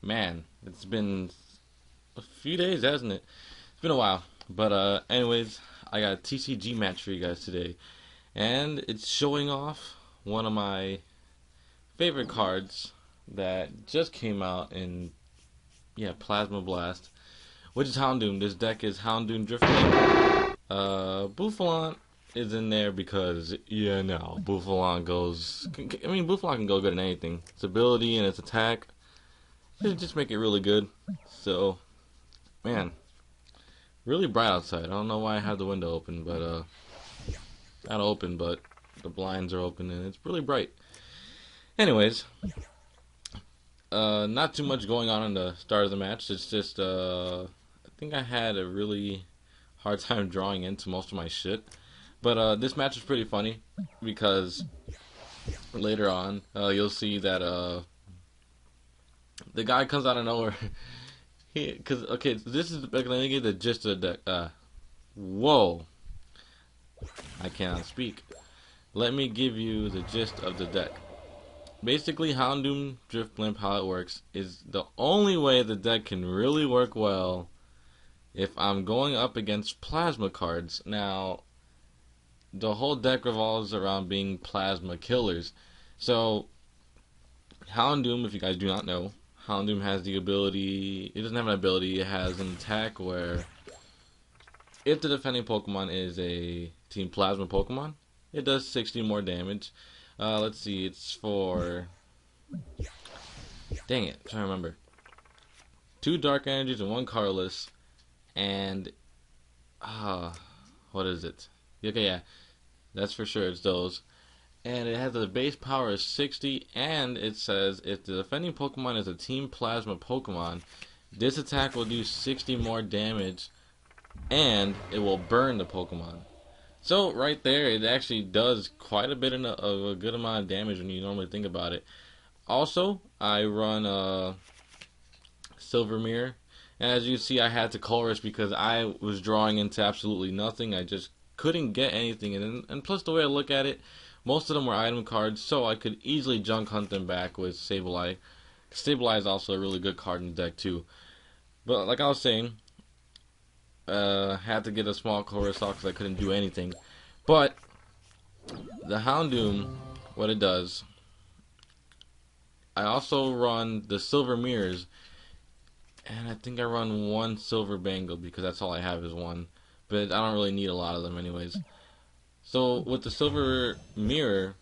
Man, it's been a few days, hasn't it? It's been a while. But anyways, I got a TCG match for you guys today, and it's showing off one of my favorite cards that just came out in Plasma Blast, which is Houndoom. This deck is Houndoom Driftling. Bouffalon is in there because Bouffalon goes. Bouffalon can go good in anything. Its ability and its attack just make it really good. So, man, really bright outside. I don't know why I have the window open, but not open, but the blinds are open and it's really bright. Anyways, not too much going on in the start of the match. It's just I think I had a really hard time drawing into most of my shit. But this match is pretty funny because later on you'll see that the guy comes out of nowhere. This is let me get the gist of the deck. Whoa, I cannot speak. Let me give you the gist of the deck. Basically, Houndoom Drift Blimp, how it works is the only way the deck can really work well if I'm going up against plasma cards. Now, the whole deck revolves around being plasma killers. So, Houndoom, if you guys do not know, Houndoom has the ability, it doesn't have an ability, it has an attack where if the defending Pokemon is a Team Plasma Pokemon, it does 60 more damage. Let's see, it's for, dang it, I'm trying to remember. 2 Dark Energies and 1 Colorless, and, what is it? Okay, yeah, that's for sure, it's those. And it has a base power of 60, and it says if the defending Pokemon is a Team Plasma Pokemon, this attack will do 60 more damage, and it will burn the Pokemon. So right there, it actually does quite a bit of a good amount of damage when you normally think about it. Also, I run Silver Mirror, and as you see, I had to chorus because I was drawing into absolutely nothing. I just couldn't get anything, and plus the way I look at it, most of them were item cards, so I could easily junk hunt them back with Sableye. Sableye is also a really good card in the deck too. But like I was saying, had to get a small chorus off because I couldn't do anything. But the Houndoom, what it does, I also run the Silver Mirrors, and I think I run 1 Silver Bangle because that's all I have is 1. But I don't really need a lot of them anyways. So with the Silver Mirror,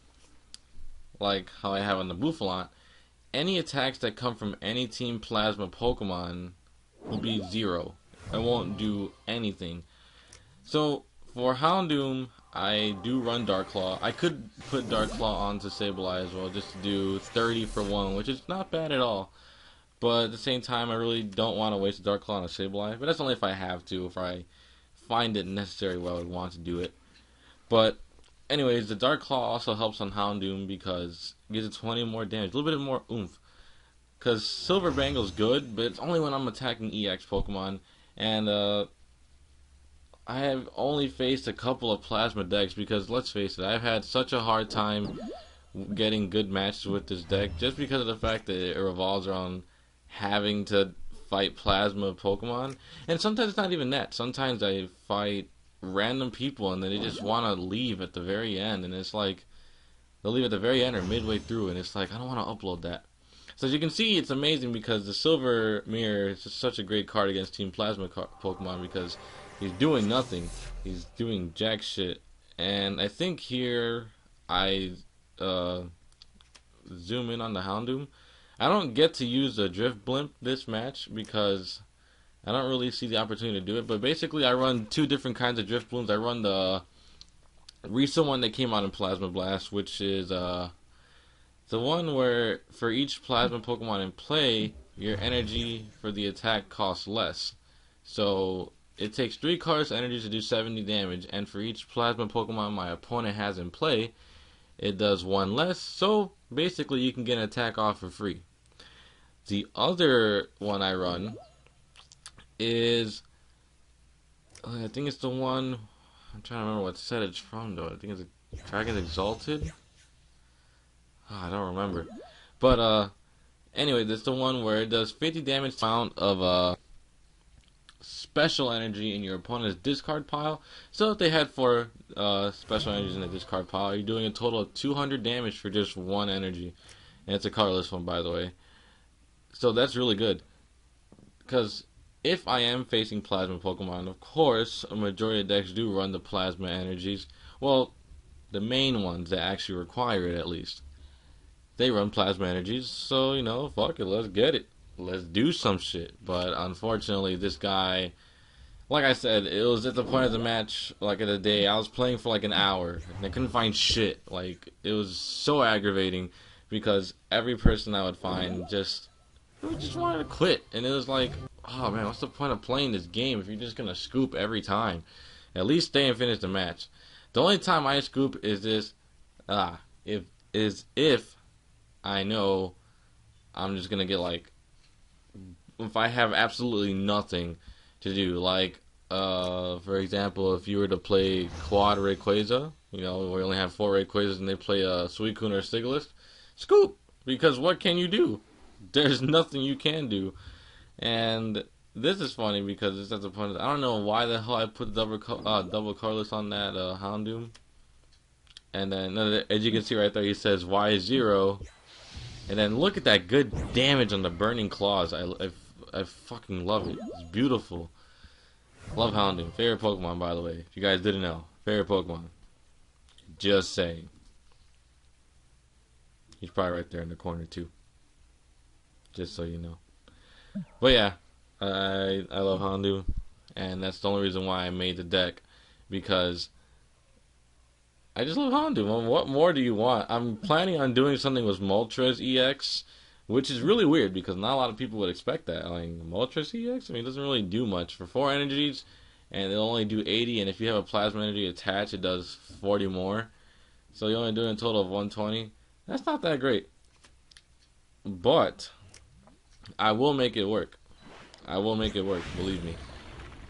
like how I have on the Bouffalon, any attacks that come from any Team Plasma Pokemon will be 0. I won't do anything. So for Houndoom, I do run Dark Claw. I could put Dark Claw onto Sableye as well, just to do 30 for 1, which is not bad at all. But at the same time, I really don't want to waste a Dark Claw on a Sableye. But that's only if I have to, if I find it necessary where I would want to do it. But anyways, the Dark Claw also helps on Houndoom because it gives it 20 more damage, a little bit more oomph. Because Silver Bangle's good, but it's only when I'm attacking EX Pokemon. And I have only faced a couple of Plasma decks because, let's face it, I've had such a hard time getting good matches with this deck just because of the fact that it revolves around having to fight Plasma Pokemon. And sometimes it's not even that. Sometimes I fight random people and then they just want to leave at the very end, and it's like they'll leave at the very end or midway through, and it's like I don't want to upload that. So as you can see, it's amazing because the Silver Mirror is just such a great card against Team Plasma Pokemon because he's doing nothing, he's doing jack shit. And I think here I zoom in on the Houndoom. I don't get to use the Drift Blimp this match because I don't really see the opportunity to do it, but basically I run 2 different kinds of Drift Blooms. I run the recent one that came out in Plasma Blast, which is the one where for each Plasma Pokemon in play, your energy for the attack costs less. So it takes 3 cards energy to do 70 damage, and for each Plasma Pokemon my opponent has in play, it does 1 less, so basically you can get an attack off for free. The other one I run is, I think it's the one, I'm trying to remember what set it's from though. I think it's Dragon Exalted. Oh, I don't remember. But Anyway, that's the one where it does 50 damage amount of special energy in your opponent's discard pile. So if they had 4 special energies in the discard pile, you're doing a total of 200 damage for just 1 energy. And it's a colorless one, by the way. So that's really good. Because if I am facing plasma Pokemon, of course, a majority of decks do run the plasma energies. Well, the main ones that actually require it, at least. They run plasma energies, so, you know, fuck it, let's get it. Let's do some shit. But unfortunately, this guy, like I said, it was at the point of the match, like of the day, I was playing for like an hour, and I couldn't find shit. Like, it was so aggravating, because every person I would find just wanted to quit. And it was like, oh man, what's the point of playing this game if you're just gonna scoop every time? At least stay and finish the match. The only time I scoop is this, if I know I'm just gonna get like, if I have absolutely nothing to do, like for example, if you were to play quad Rayquaza, you know, we only have 4 Rayquazas and they play a Suicune or Sigilyph, scoop, because what can you do? There's nothing you can do. And this is funny because it's at the point of, I don't know why the hell I put double colorless on that Houndoom. And then as you can see right there, he says Y0. And then look at that good damage on the Burning Claws. I fucking love it. It's beautiful. Love Houndoom. Favorite Pokemon, by the way. If you guys didn't know. Favorite Pokemon. Just saying. He's probably right there in the corner, too. Just so you know. But yeah, I love Houndoom. And that's the only reason why I made the deck. Because I just love Houndoom. What more do you want? I'm planning on doing something with Moltres EX, which is really weird because not a lot of people would expect that. I mean, Moltres EX, I mean, it doesn't really do much. For 4 energies, and it'll only do 80, and if you have a Plasma Energy attached, it does 40 more. So you're only doing a total of 120. That's not that great. But I will make it work. I will make it work, believe me.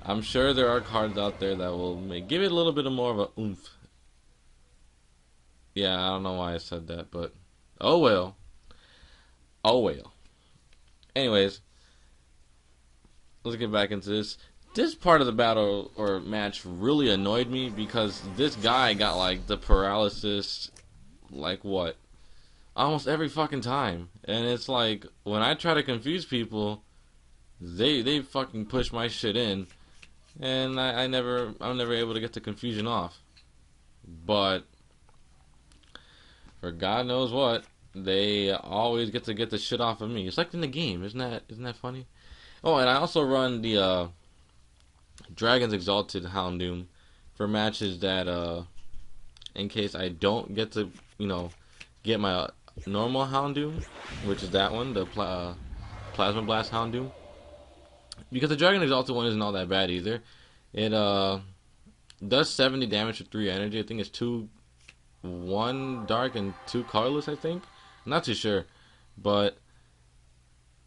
I'm sure there are cards out there that will give it a little bit of more of a oomph. Yeah, I don't know why I said that, but oh well. Oh well. Anyways, let's get back into this. This part of the battle or match really annoyed me because this guy got like the paralysis, like what? Almost every fucking time. And it's like, when I try to confuse people, they fucking push my shit in. And I'm never able to get the confusion off. But for God knows what, they always get the shit off of me. It's like in the game, isn't that funny? Oh, and I also run the Dragon's Exalted Houndoom for matches that in case I don't get to, you know, get my normal Houndoom, which is that one, the Plasma Blast Houndoom. Because the Dragon Exalted one isn't all that bad either. It does 70 damage for 3 energy. I think it's 1 dark and 2 colorless, I think. I'm not too sure. But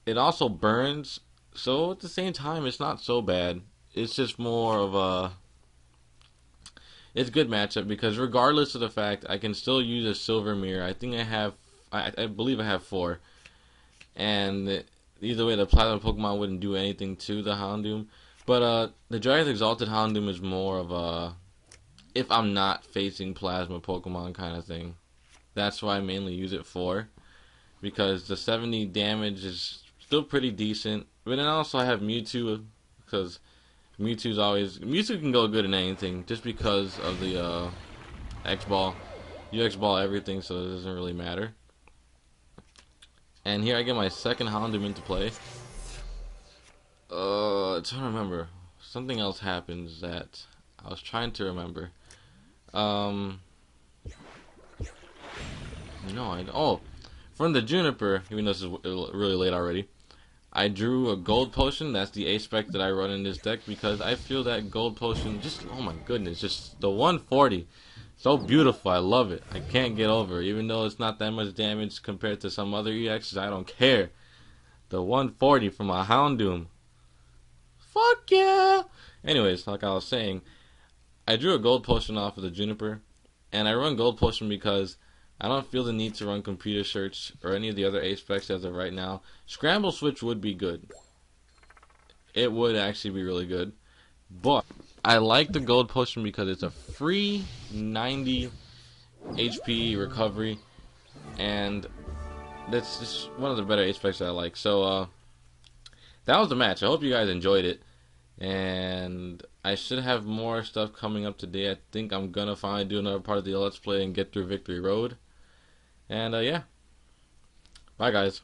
it also burns, so at the same time it's not so bad. It's just more of a, it's a good matchup because regardless of the fact, I can still use a Silver Mirror. I think I believe I have 4. And either way, the Plasma Pokemon wouldn't do anything to the Houndoom. But the Dragon's Exalted Houndoom is more of a, if I'm not facing Plasma Pokemon kind of thing. That's why I mainly use it for. Because the 70 damage is still pretty decent. But then also I have Mewtwo, because Mewtwo can go good in anything, just because of the X-Ball. You X-Ball everything, so it doesn't really matter. And here I get my second Houndoom into play. I'm trying to remember. Something else happens that I was trying to remember. From the Juniper, even though this is really late already, I drew a Gold Potion. That's the A-Spec that I run in this deck because I feel that Gold Potion just, oh my goodness, just the 140. So beautiful. I love it. I can't get over it. Even though it's not that much damage compared to some other EXs, I don't care. The 140 from a Houndoom. Fuck yeah! Anyways, like I was saying, I drew a Gold Potion off of the Juniper, and I run Gold Potion because I don't feel the need to run computer search or any of the other aspects as of right now. Scramble switch would be good. It would actually be really good. But I like the gold potion because it's a free 90 HP recovery, and that's just one of the better aspects that I like. So that was the match. I hope you guys enjoyed it, and I should have more stuff coming up today. I think I'm gonna finally do another part of the Let's Play and get through Victory Road. And yeah, bye guys.